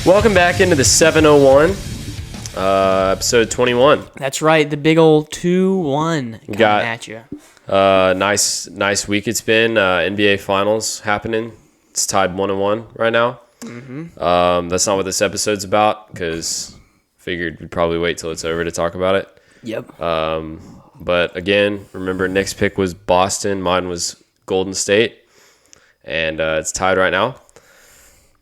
Welcome back into the 701, episode 21. That's right, the big old 2-1 coming at you. Nice week it's been. NBA Finals happening. It's tied 1-1 right now. Mm-hmm. That's not what this episode's about because figured we'd probably wait till it's over to talk about it. Yep. But again, remember Nick's pick was Boston. Mine was Golden State. And it's tied right now.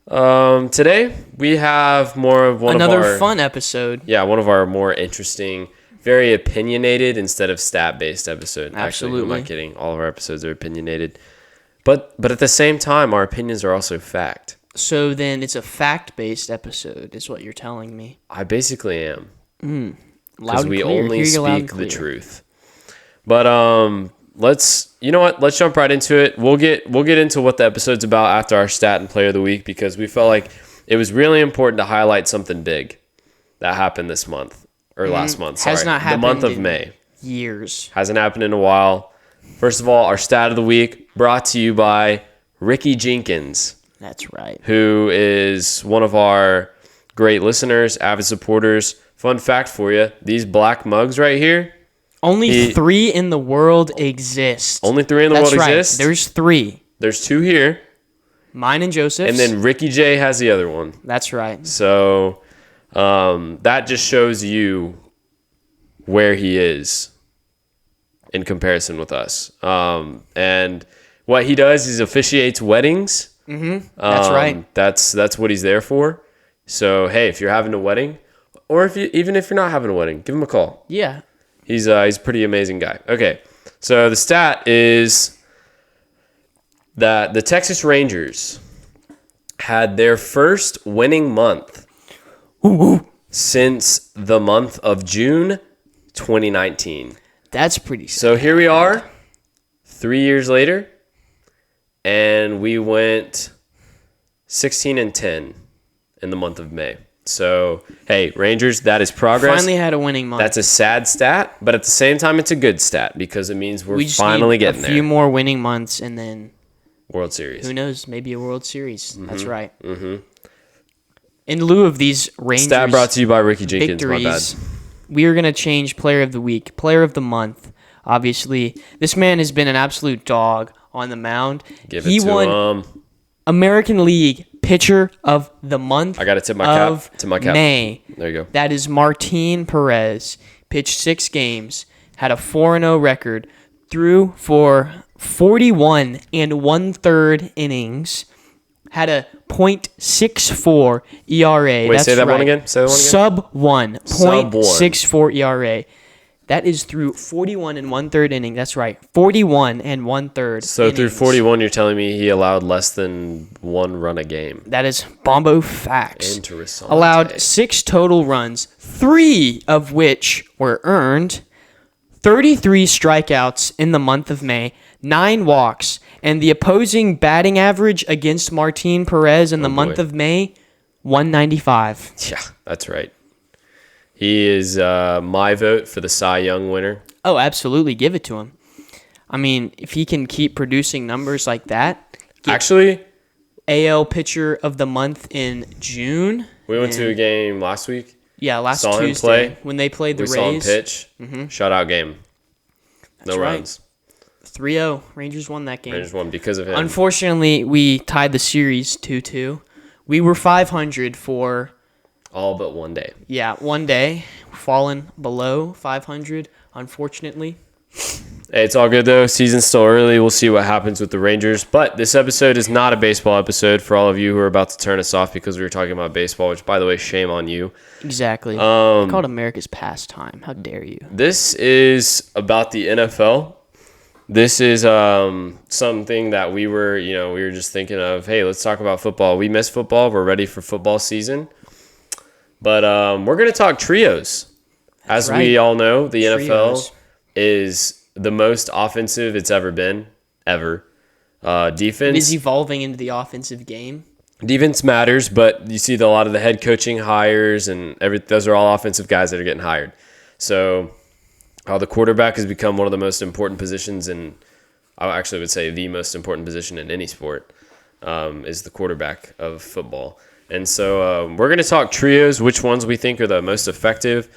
Today we have another fun episode. Yeah, one of our more interesting, very opinionated instead of stat-based episode. Absolutely. Actually, who am I kidding? All of our episodes are opinionated. But at the same time, our opinions are also fact. So then it's a fact-based episode is what you're telling me. I basically am. Because we only speak the truth. But let's jump right into it. We'll get into what the episode's about after our stat and player of the week because we felt like it was really important to highlight something big that happened this month or last month. Sorry, has not happened the month of in May. Years. Hasn't happened in a while. First of all, our stat of the week brought to you by Ricky Jenkins. That's right. Who is one of our great listeners, avid supporters. Fun fact for you: these black mugs right here. Only 3 in the world exist. Only 3 in the world exist? There's 3. There's 2 here. Mine and Joseph's. And then Ricky J has the other one. That's right. So that just shows you where he is in comparison with us. And what he does is officiates weddings. Mm-hmm. That's right. That's what he's there for. So, hey, if you're having a wedding, or even if you're not having a wedding, give him a call. Yeah. He's a pretty amazing guy. Okay, so the stat is that the Texas Rangers had their first winning month since the month of June 2019. That's pretty sad. So here we are, 3 years later, and we went 16-10 in the month of May. So, hey, Rangers, that is progress. Finally had a winning month. That's a sad stat, but at the same time, it's a good stat because it means we just finally need getting there. A few more winning months and then... World Series. Who knows? Maybe a World Series. Mm-hmm. That's right. Mm-hmm. In lieu of these Rangers stat brought to you by Ricky Jenkins, victories, my bad. We are going to change Player of the Week, Player of the Month. Obviously, this man has been an absolute dog on the mound. He won American League Pitcher of the Month. I got to tip my cap. May. There you go. That is Martin Perez. Pitched 6 games, had a 4-0 record, threw for 41 1/3 innings, had a .64 ERA. Wait, That's say that right. one again. Say that one again. Sub 1. .64 ERA. That is through 41 1/3 inning. That's right. 41 1/3 So innings. through 41, you're telling me he allowed less than 1 run a game. That is Bombo facts. Interesting. Allowed 6 total runs, 3 of which were earned, 33 strikeouts in the month of May, 9 walks, and the opposing batting average against Martin Perez in the month of May, 195. Yeah, that's right. He is my vote for the Cy Young winner. Oh, absolutely. Give it to him. I mean, if he can keep producing numbers like that. Actually, AL Pitcher of the Month in June. We went to a game last week. Yeah, last saw Tuesday. Him play. When they played the Rays. We saw him pitch. Shutout game. That's right. Runs. 3-0. Rangers won that game. Rangers won because of him. Unfortunately, we tied the series 2-2. We were 500 for... all but one day. Yeah, one day. Fallen below 500, unfortunately. Hey, it's all good, though. Season's still early. We'll see what happens with the Rangers. But this episode is not a baseball episode for all of you who are about to turn us off because we were talking about baseball, which, by the way, shame on you. Exactly. It's called America's pastime. How dare you? This is about the NFL. This is something that we were just thinking of, hey, let's talk about football. We miss football. We're ready for football season. But we're going to talk trios. As we all know, the NFL is the most offensive it's ever been, ever. Defense. It is evolving into the offensive game. Defense matters, but you see a lot of the head coaching hires and those are all offensive guys that are getting hired. So the quarterback has become one of the most important positions I actually would say the most important position in any sport is the quarterback of football. And so we're going to talk trios, which ones we think are the most effective.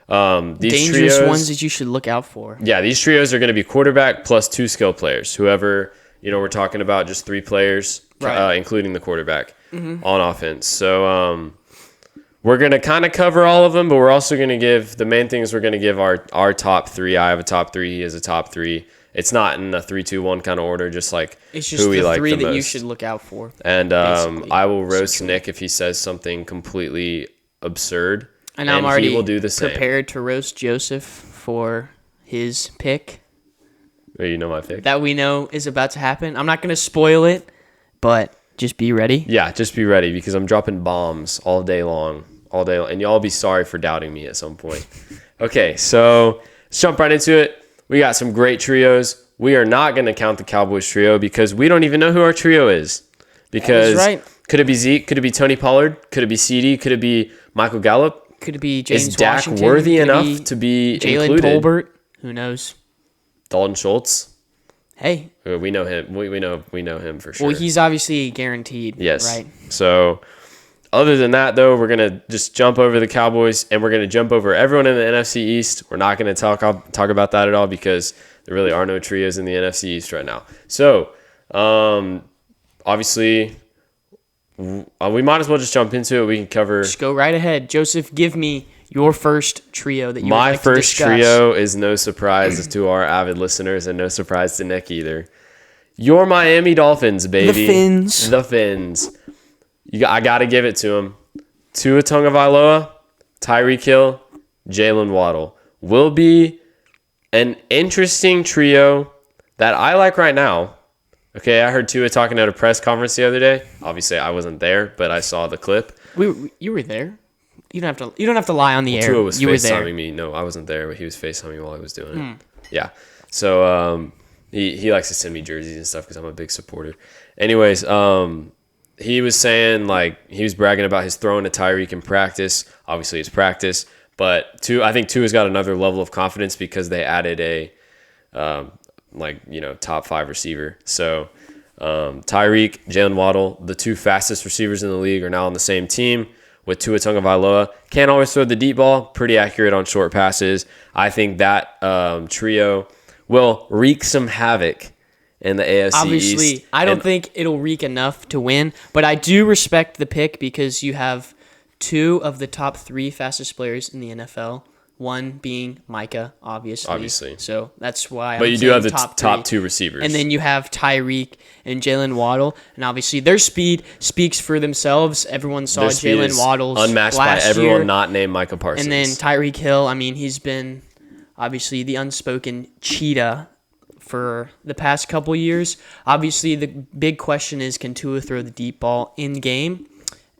These dangerous trios, ones that you should look out for. Yeah, these trios are going to be quarterback plus 2 skill players. Whoever, we're talking about just 3 players, right. Including the quarterback on offense. So we're going to kind of cover all of them, but we're also going to give the main things. We're going to give our top 3. I have a top 3. He has a top 3. It's not in a 3-2-1 kind of order, just like it's just who we the like 3 the that most. you should look out for. And I will roast Nick if he says something completely absurd. And I'm already he will do the same. prepared to roast Joseph for his pick. Oh, you know my pick? That we know is about to happen. I'm not going to spoil it, but just be ready. Yeah, just be ready because I'm dropping bombs all day long. And y'all be sorry for doubting me at some point. Okay, so let's jump right into it. We got some great trios. We are not going to count the Cowboys trio because we don't even know who our trio is. Because right. Could it be Zeke? Could it be Tony Pollard? Could it be CD? Could it be Michael Gallup? Could it be James Is Dak Washington? worthy Could it enough be to be Jalen included? Tolbert? Who knows? Dalton Schultz? Hey. We know him. We know him for sure. Well, he's obviously guaranteed. Yes. Right. So, other than that, though, we're going to just jump over the Cowboys, and we're going to jump over everyone in the NFC East. We're not going to talk about that at all because there really are no trios in the NFC East right now. So, obviously, we might as well just jump into it. We can cover. Just go right ahead. Joseph, give me your first trio that you would My like first to discuss. trio is no surprise to our avid listeners and no surprise to Nick either. Your Miami Dolphins, baby. The Fins. I got to give it to him. Tua Tagovailoa, Tyreek Hill, Jalen Waddle will be an interesting trio that I like right now. Okay, I heard Tua talking at a press conference the other day. Obviously, I wasn't there, but I saw the clip. You were there. You don't have to lie on the air. Tua was you were there. FaceTiming me. No, I wasn't there, but he was FaceTiming while I was doing it. Yeah. So he likes to send me jerseys and stuff because I'm a big supporter. Anyways, he was saying, he was bragging about his throwing to Tyreek in practice. Obviously, it's practice. But I think Tua's got another level of confidence because they added a top 5 receiver. So Tyreek, Jalen Waddle, the 2 fastest receivers in the league, are now on the same team with Tua Tagovailoa. Can't always throw the deep ball, pretty accurate on short passes. I think that trio will wreak some havoc in the AFC Obviously, East. I don't think it'll wreak enough to win, but I do respect the pick because you have 2 of the top 3 fastest players in the NFL. One being Micah, obviously. So that's why I'm But you do have the top 2 receivers. And then you have Tyreek and Jalen Waddle. And obviously their speed speaks for themselves. Everyone saw Jalen Waddle's unmatched last by everyone year. not named Micah Parsons. And then Tyreek Hill, he's been obviously the unspoken cheetah for the past couple years. Obviously the big question is, can Tua throw the deep ball in game?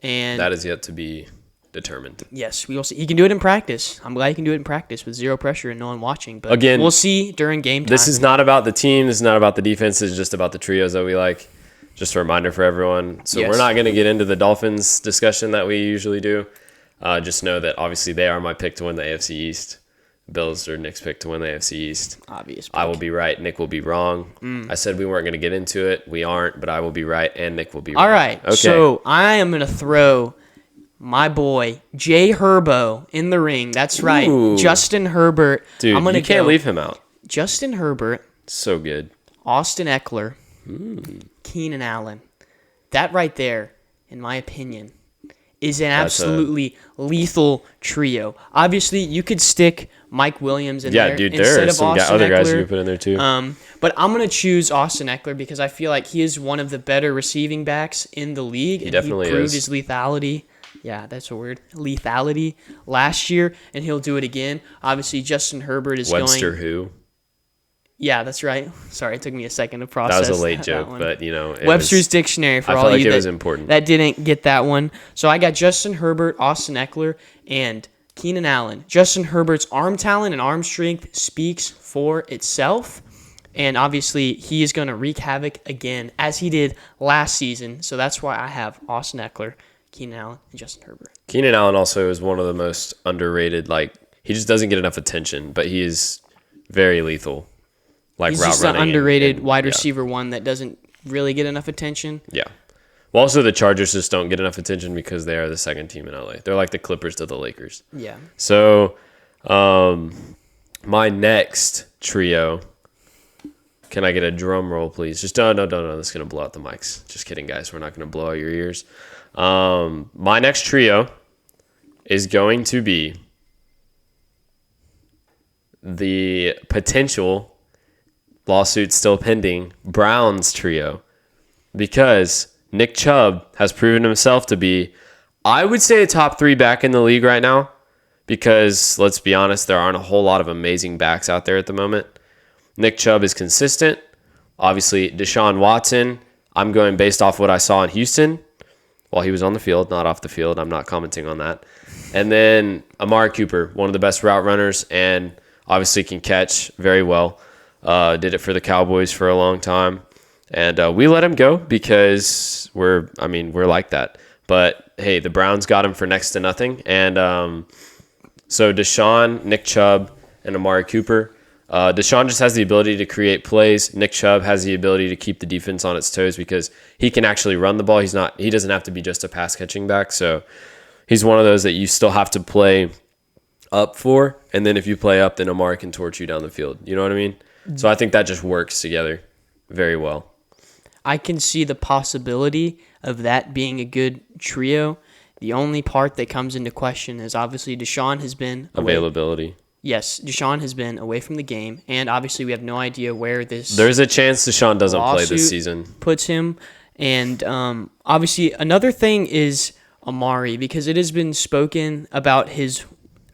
And that is yet to be determined. Yes, we will see. He can do it in practice. I'm glad he can do it in practice with zero pressure and no one watching. But again, we'll see during game time. This is not about the team. This is not about the defense. It's just about the trios that we like. Just a reminder for everyone. So Yes. we're not going to get into the Dolphins discussion that we usually do. Just know that obviously they are my pick to win the AFC East. Bills are Nick's pick to win the AFC East. Obvious pick. I will be right. Nick will be wrong. I said we weren't going to get into it. We aren't, but I will be right, and Nick will be All right. right. Okay. So I am going to throw my boy Jay Herbo in the ring. That's right. Ooh. Justin Herbert. Dude, I'm gonna you can't go leave him out. Justin Herbert, So good. Austin Eckler, Keenan Allen. That right there, in my opinion, is an absolutely lethal trio. Obviously, you could stick Mike Williams in there dude, instead there are of some Austin other guys Eckler. you could put in there too. But I'm going to choose Austin Eckler because I feel like he is one of the better receiving backs in the league. He definitely proved is. his lethality. Yeah, that's a word. Lethality last year, and he'll do it again. Obviously, Justin Herbert is Webster going. who? Yeah, that's right. Sorry, it took me a second to process. That was a late that joke, one. but it Webster's was, dictionary for I all felt like you it was important. that didn't get that one. So I got Justin Herbert, Austin Eckler, and Keenan Allen. Justin Herbert's arm talent and arm strength speaks for itself. And obviously, he is going to wreak havoc again, as he did last season. So that's why I have Austin Eckler, Keenan Allen, and Justin Herbert. Keenan Allen also is one of the most underrated. He just doesn't get enough attention, but he is very lethal. He's route just an running underrated and wide receiver one that doesn't really get enough attention. Yeah. Well, also the Chargers just don't get enough attention because they are the second team in LA. They're like the Clippers to the Lakers. Yeah. So, my next trio. Can I get a drum roll, please? Just no. That's gonna blow out the mics. Just kidding, guys. We're not gonna blow out your ears. My next trio is going to be the potential lawsuit still pending Browns trio, because Nick Chubb has proven himself to be, I would say, a top 3 back in the league right now, because let's be honest, there aren't a whole lot of amazing backs out there at the moment. Nick Chubb is consistent. Obviously, Deshaun Watson, I'm going based off what I saw in Houston while he was on the field, not off the field. I'm not commenting on that. And then Amari Cooper, one of the best route runners, and obviously can catch very well. Did it for the Cowboys for a long time. And we let him go because we're like that. But, hey, the Browns got him for next to nothing. And so Deshaun, Nick Chubb, and Amari Cooper. Deshaun just has the ability to create plays. Nick Chubb has the ability to keep the defense on its toes because he can actually run the ball. He doesn't have to be just a pass catching back. So he's one of those that you still have to play up for. And then if you play up, then Amari can torch you down the field. You know what I mean? So I think that just works together very well. I can see the possibility of that being a good trio. The only part that comes into question is obviously Deshaun has been availability. Yes, Desean has been away from the game, and obviously we have no idea where this. There's a chance Desean doesn't play this season. Puts him, and obviously another thing is Amari, because it has been spoken about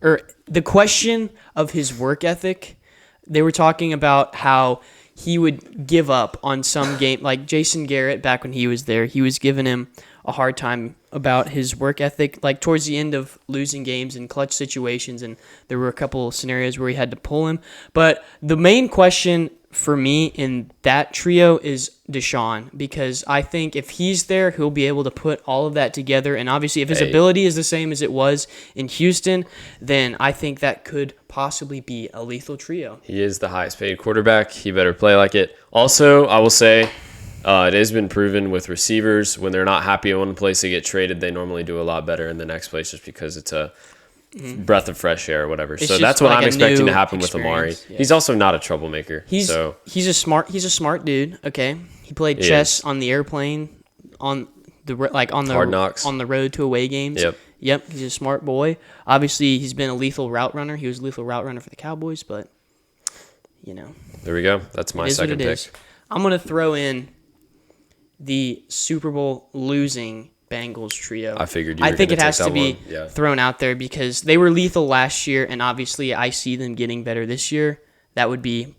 the question of his work ethic. They were talking about how he would give up on some game, like Jason Garrett back when he was there. He was giving him a hard time about his work ethic, like towards the end of losing games in clutch situations, and there were a couple of scenarios where he had to pull him. But the main question for me in that trio is Deshaun, because I think if he's there, he'll be able to put all of that together. And obviously, if his ability is the same as it was in Houston, then I think that could possibly be a lethal trio. He is the highest paid quarterback. He better play like it. Also, I will say, it has been proven with receivers, when they're not happy in one place, they get traded, they normally do a lot better in the next place just because it's a breath of fresh air or whatever. So that's what I'm expecting to happen with Amari. Yeah. He's also not a troublemaker. He's a smart dude, okay? He played chess on the airplane on the Hard Knocks, on the road to away games. Yep, he's a smart boy. Obviously, he's been a lethal route runner. He was a lethal route runner for the Cowboys, but there we go. That's my second pick. I'm going to throw in the Super Bowl losing Bengals trio. I figured you were going to take that one. I think it has to be thrown out there because they were lethal last year, and obviously I see them getting better this year. That would be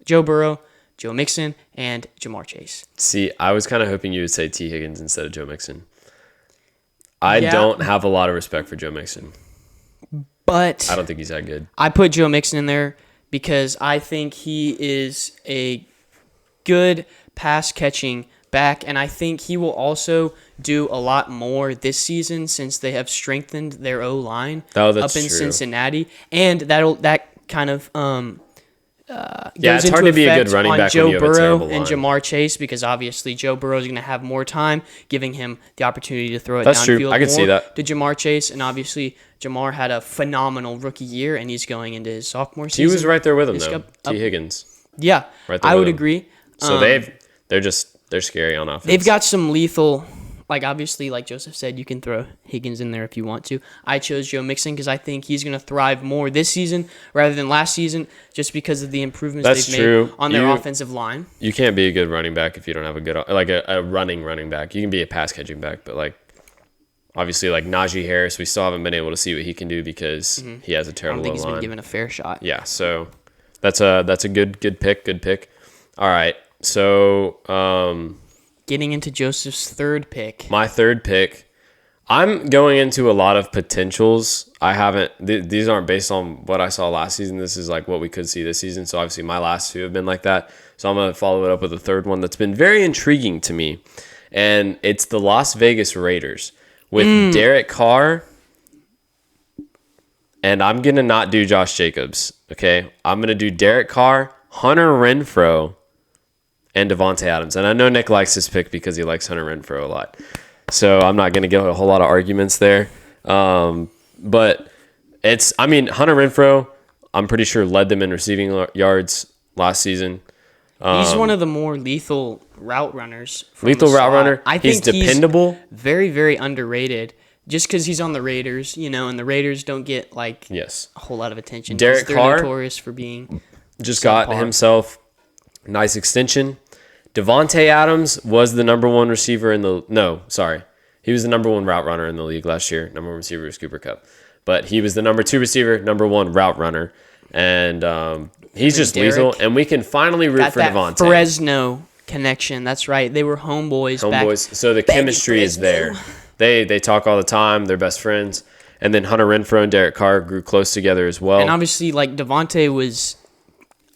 Joe Burrow, Joe Mixon, and Jamar Chase. See, I was kind of hoping you would say T. Higgins instead of Joe Mixon. I don't have a lot of respect for Joe Mixon. But I don't think he's that good. I put Joe Mixon in there because I think he is a good pass-catching back, and I think he will also do a lot more this season since they have strengthened their O-line up in Cincinnati, and that kind of goes it's hard to be a good running back Joe when you have a terrible Burrow line. and Jamar Chase, because obviously Joe Burrow is going to have more time, giving him the opportunity to throw it downfield. True. I can see that. To Jamar Chase, and obviously Jamar had a phenomenal rookie year, and he's going into his sophomore season. He was right there with him though. T. Higgins. Yeah, right there I would agree. So they're scary on offense. They've got some lethal, obviously, like Joseph said, you can throw Higgins in there if you want to. I chose Joe Mixon because I think he's going to thrive more this season rather than last season, just because of the improvements they've made on their offensive line. You can't be a good running back if you don't have a running back. You can be a pass catching back, but obviously Najee Harris, we still haven't been able to see what he can do because he has a terrible line. I don't think he's been given a fair shot. Yeah, so that's a good pick. All right. So, getting into Joseph's third pick. My third pick, I'm going into a lot of potentials. I haven't, these aren't based on what I saw last season. This is what we could see this season. So obviously my last two have been like that. So I'm going to follow it up with a third one that's been very intriguing to me. And it's the Las Vegas Raiders with Derek Carr. And I'm going to not do Josh Jacobs. Okay. I'm going to do Derek Carr, Hunter Renfro, and Davonte Adams. And I know Nick likes this pick because he likes Hunter Renfro a lot. So I'm not going to give a whole lot of arguments there. But Hunter Renfro, I'm pretty sure, led them in receiving yards last season. He's one of the more lethal route runners. Lethal route runner. I think he's dependable. He's very, very underrated. Just because he's on the Raiders, and the Raiders don't get a whole lot of attention. Derek They're Carr notorious for being just got himself a nice extension. Davonte Adams was the number one receiver he was the number one route runner in the league last year. Number one receiver was Cooper Kupp, but he was the number two receiver, number one route runner, and he's just lethal. And we can finally root for Davonte. Fresno connection. That's right. They were homeboys. So the chemistry is there. They talk all the time. They're best friends. And then Hunter Renfro and Derek Carr grew close together as well. And obviously, Davonte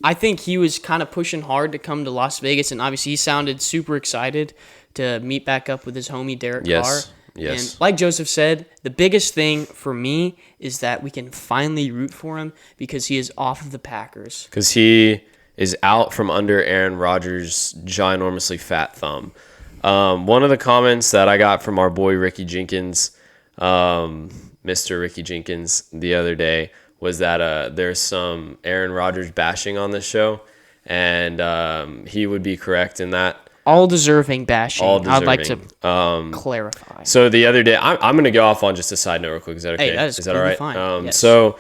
I think he was kind of pushing hard to come to Las Vegas, and obviously he sounded super excited to meet back up with his homie Derek Carr. Yes. And like Joseph said, the biggest thing for me is that we can finally root for him because he is off of the Packers. Because he is out from under Aaron Rodgers' ginormously fat thumb. One of the comments that I got from our boy Ricky Jenkins, Mr. Ricky Jenkins, the other day was that there's some Aaron Rodgers bashing on this show, and he would be correct in that. All deserving bashing. I'd like to clarify. So the other day, I'm going to go off on just a side note real quick. Is that okay? Hey, is that all right? Fine. Yes. So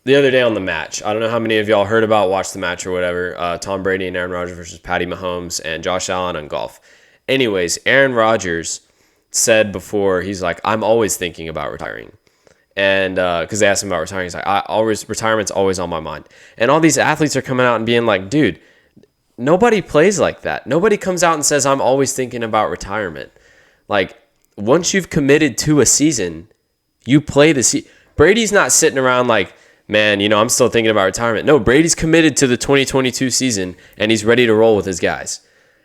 the other day on the match, I don't know how many of y'all heard about, watched the match or whatever, Tom Brady and Aaron Rodgers versus Patty Mahomes and Josh Allen on golf. Anyways, Aaron Rodgers said before, he's like, I'm always thinking about retiring. And because they asked him about retiring, he's like, retirement's always on my mind. And all these athletes are coming out and being like, dude, nobody plays like that. Nobody comes out and says, I'm always thinking about retirement. Like, once you've committed to a season, you play the season. Brady's not sitting around like, man, I'm still thinking about retirement. No, Brady's committed to the 2022 season, and he's ready to roll with his guys.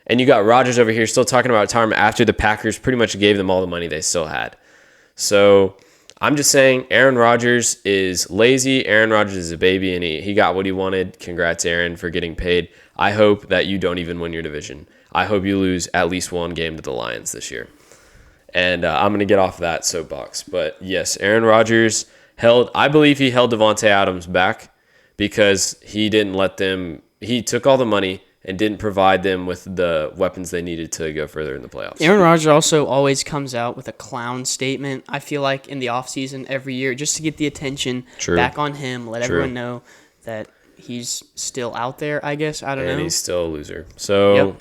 And you got Rodgers over here still talking about retirement after the Packers pretty much gave them all the money they still had. So I'm just saying Aaron Rodgers is lazy. Aaron Rodgers is a baby, and he got what he wanted. Congrats, Aaron, for getting paid. I hope that you don't even win your division. I hope you lose at least one game to the Lions this year. And I'm going to get off that soapbox. But yes, Aaron Rodgers I believe he held Davonte Adams back because he didn't let them, he took all the money and didn't provide them with the weapons they needed to go further in the playoffs. Aaron Rodgers also always comes out with a clown statement, I feel like, in the offseason every year, just to get the attention back on him, let everyone know that he's still out there, I guess. I don't know. And he's still a loser. So,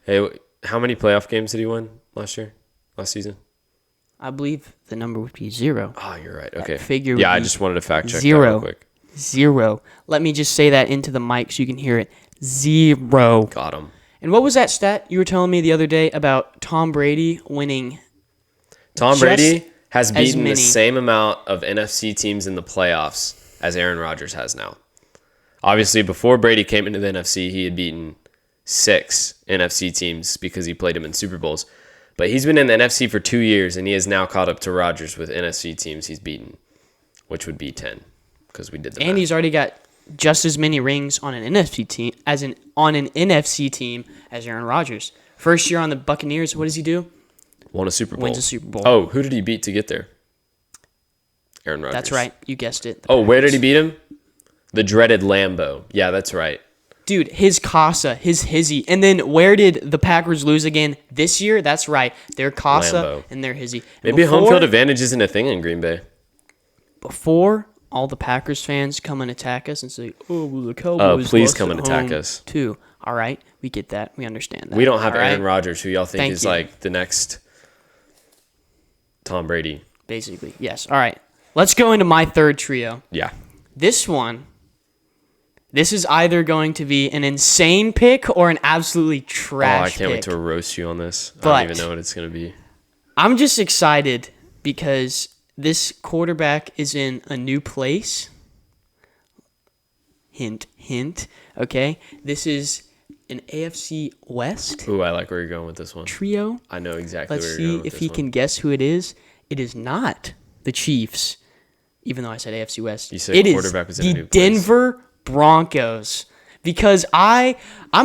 hey, how many playoff games did he win last season? I believe the number would be 0. Oh, you're right. Okay. I just wanted to fact check 0. that real quick. 0. Let me just say that into the mic so you can hear it. 0. Got him. And what was that stat you were telling me the other day about Tom Brady winning? Tom Brady has beaten the same amount of NFC teams in the playoffs as Aaron Rodgers has now. Obviously, before Brady came into the NFC, he had beaten 6 NFC teams because he played them in Super Bowls. But he's been in the NFC for 2 years, and he has now caught up to Rodgers with NFC teams he's beaten, which would be 10 because we did the math. He's already got just as many rings on an NFC team as Aaron Rodgers. First year on the Buccaneers, what does he do? Won a Super Bowl. Wins a Super Bowl. Oh, who did he beat to get there? Aaron Rodgers. That's right. You guessed it. Where did he beat him? The dreaded Lambeau. Yeah, that's right. Dude, his Casa, his Hizzy. And then where did the Packers lose again this year? That's right. Their Casa Lambeau. and their Hizzy. Maybe home field advantage isn't a thing in Green Bay. Before all the Packers fans come and attack us and say, oh, well, the Cowboys please come and attack us. Too. All right. We get that. We understand that. We don't have Aaron Rodgers, who y'all think is like the next Tom Brady. Basically, yes. All right. Let's go into my third trio. Yeah. This is either going to be an insane pick or an absolutely trash pick. I can't wait to roast you on this. I don't even know what it's going to be. I'm just excited because this quarterback is in a new place. Hint, hint. Okay? This is an AFC West. Ooh, I like where you're going with this one. Trio. I know exactly where you're Let's going with this one. see if he can guess who it is. It is not the Chiefs, even though I said AFC West. You said quarterback was in a new place. Denver Broncos. because I'm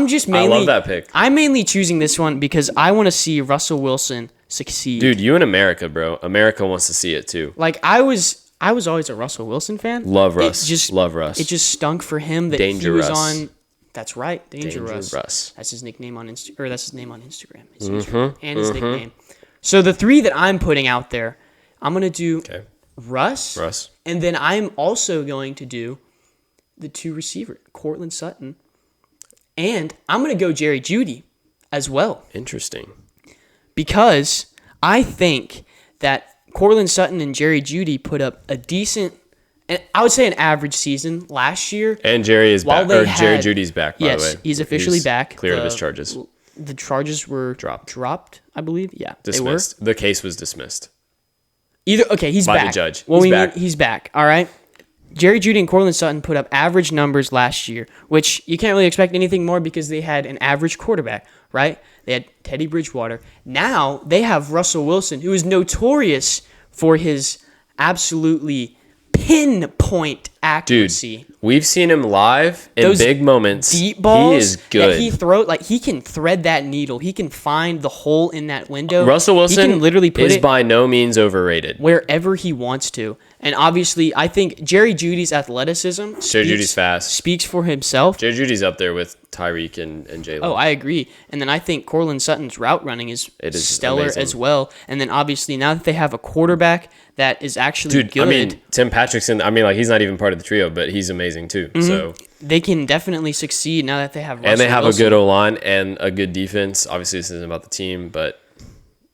just mainly I love that pick. I'm mainly choosing this one because I want to see Russell Wilson succeed. Dude, you in America, bro. America wants to see it too. Like I was always a Russell Wilson fan. Love Russ. Love Russ. It just stunk for him that he was on. That's right, Danger Russ. That's his nickname on Instagram. That's his name on Instagram. His Instagram and his nickname. So the three that I'm putting out there, I'm gonna do Russ, and then I'm also going to do the two receiver, Cortland Sutton, and I'm gonna go Jerry Jeudy as well. Interesting. Because I think that Cortland Sutton and Jerry Jeudy put up a decent, and I would say an average season last year. And Jerry is back. Jerry Judy's back, by the way. Yes, he's officially back. Cleared of his charges. The charges were dropped, I believe. Yeah, dismissed. The case was dismissed. He's by back. The judge. Well, he's back. All right. Jerry Jeudy and Cortland Sutton put up average numbers last year, which you can't really expect anything more because they had an average quarterback, right? They had Teddy Bridgewater. Now they have Russell Wilson, who is notorious for his absolutely pinpoint accuracy. Dude, we've seen him live in Those big moments. Deep balls he is good. That he throws, like he can thread that needle. He can find the hole in that window. Russell Wilson he can literally put is it by no means overrated. Wherever he wants to. And obviously, I think Jerry Judy's athleticism Judy's fast. Speaks for himself. Jerry Judy's up there with Tyreek and Jalen. Oh, I agree. And then I think Cortland Sutton's route running is stellar amazing. As well. And then obviously now that they have a quarterback that is actually good. I mean, Tim Patrickson, he's not even part of the trio, but he's amazing too. Mm-hmm. So they can definitely succeed now that they have Russell And they have Wilson. a good O-line and a good defense. Obviously, this isn't about the team, but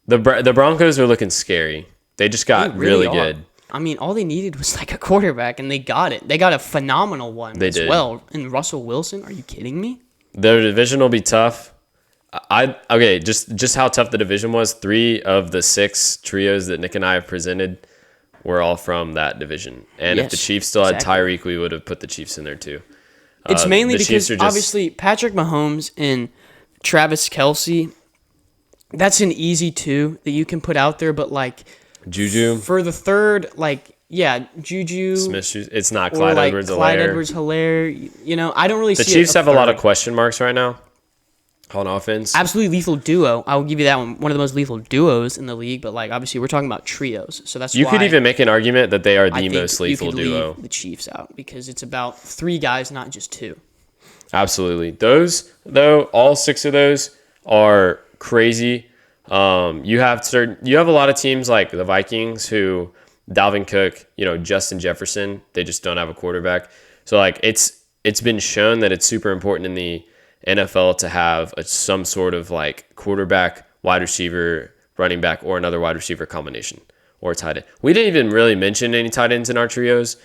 the Broncos are looking scary. They just got really good. I mean, all they needed was like a quarterback, and they got it. They got a phenomenal one as well. And Russell Wilson, are you kidding me? Their division will be tough. Just how tough the division was. 3 of the 6 trios that Nick and I have presented were all from that division. And if the Chiefs still had Tyreek, we would have put the Chiefs in there too. It's mainly because obviously Patrick Mahomes and Travis Kelce, that's an easy 2 that you can put out there, but like Juju for the third, Juju Smith. It's not Clyde Edwards-Helaire. Clyde Edwards-Helaire. I don't really see the Chiefs have a lot of question marks right now on offense. Absolutely lethal duo. I will give you that one. One of the most lethal duos in the league. But obviously, we're talking about trios, so that's you why could even make an argument that they are the most lethal duo. Leave the Chiefs out because it's about 3 guys, not just 2. Absolutely, those though, all 6 of those are crazy. You have a lot of teams like the Vikings who Dalvin Cook, Justin Jefferson, they just don't have a quarterback. So it's been shown that it's super important in the NFL to have some sort of quarterback, wide receiver, running back, or another wide receiver combination or tight end. We didn't even really mention any tight ends in our trios,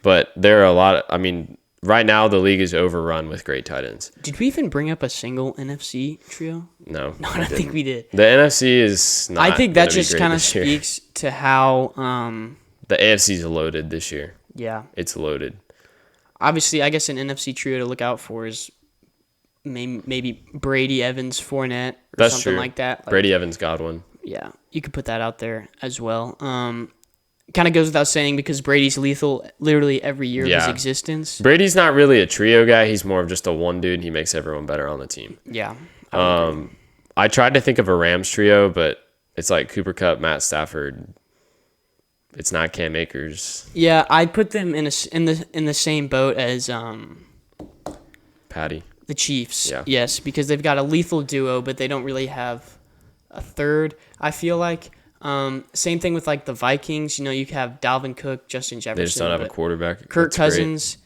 but there are a lot of, right now the league is overrun with great tight ends. Did we even bring up a single NFC trio? No, I don't think we did. The NFC is not. I think that just kind of speaks to how the AFC is loaded this year. Yeah, it's loaded. Obviously, I guess an NFC trio to look out for is maybe Brady, Evans, Fournette, or something like that. Brady, Evans, Godwin. Yeah, you could put that out there as well. Kind of goes without saying because Brady's lethal literally every year of his existence. Brady's not really a trio guy. He's more of just a one dude. He makes everyone better on the team. Yeah. I tried to think of a Rams trio, but it's like Cooper Kupp, Matt Stafford. It's not Cam Akers. Yeah, I'd put them in the same boat as Patty. The Chiefs. Yeah. Yes, because they've got a lethal duo, but they don't really have a third, I feel like. Same thing with the Vikings. You have Dalvin Cook, Justin Jefferson. They just don't have a quarterback. Kirk Cousins,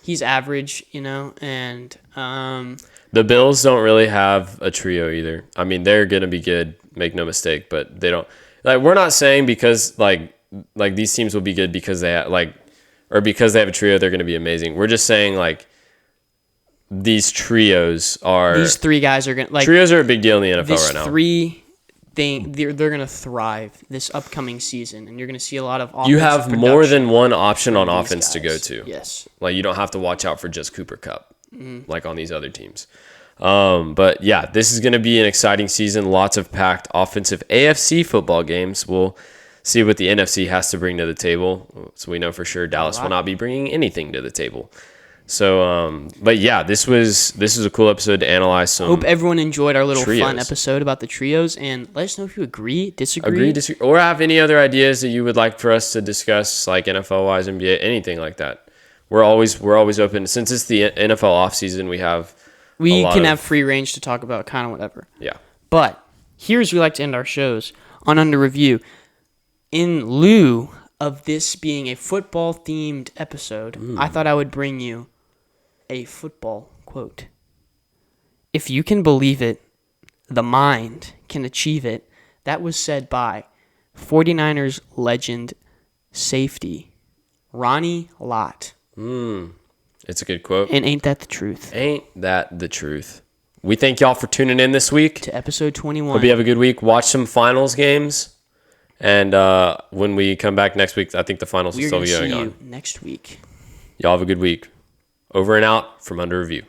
he's average, and the Bills don't really have a trio either. They're gonna be good, make no mistake, but they don't. We're not saying because these teams will be good because they or because they have a trio they're gonna be amazing. We're just saying these trios are. These 3 guys are gonna trios are a big deal in the NFL right now. 3. They're going to thrive this upcoming season, and you're going to see a lot of offensive You have more than one option on offense to go to. Yes. You don't have to watch out for just Cooper Kupp, on these other teams. But yeah, this is going to be an exciting season. Lots of packed offensive AFC football games. We'll see what the NFC has to bring to the table. So we know for sure Dallas will not be bringing anything to the table. So, but yeah, this was a cool episode to analyze some. Hope everyone enjoyed our little trios. fun episode about the trios, and let us know if you agree, disagree, or have any other ideas that you would like for us to discuss, like NFL wise, NBA, anything like that. We're always open. Since it's the NFL offseason, we can have free range to talk about kind of whatever. Yeah. But here's we like to end our shows on Under Review. In lieu of this being a football themed episode, I thought I would bring you a football quote. If you can believe it, the mind can achieve it. That was said by 49ers legend safety Ronnie Lott. It's a good quote. And ain't that the truth? Ain't that the truth? We thank y'all for tuning in this week. To episode 21. Hope you have a good week. Watch some finals games. And when we come back next week, I think the finals will still be going on. Next week. Y'all have a good week. Over and out from Under Review.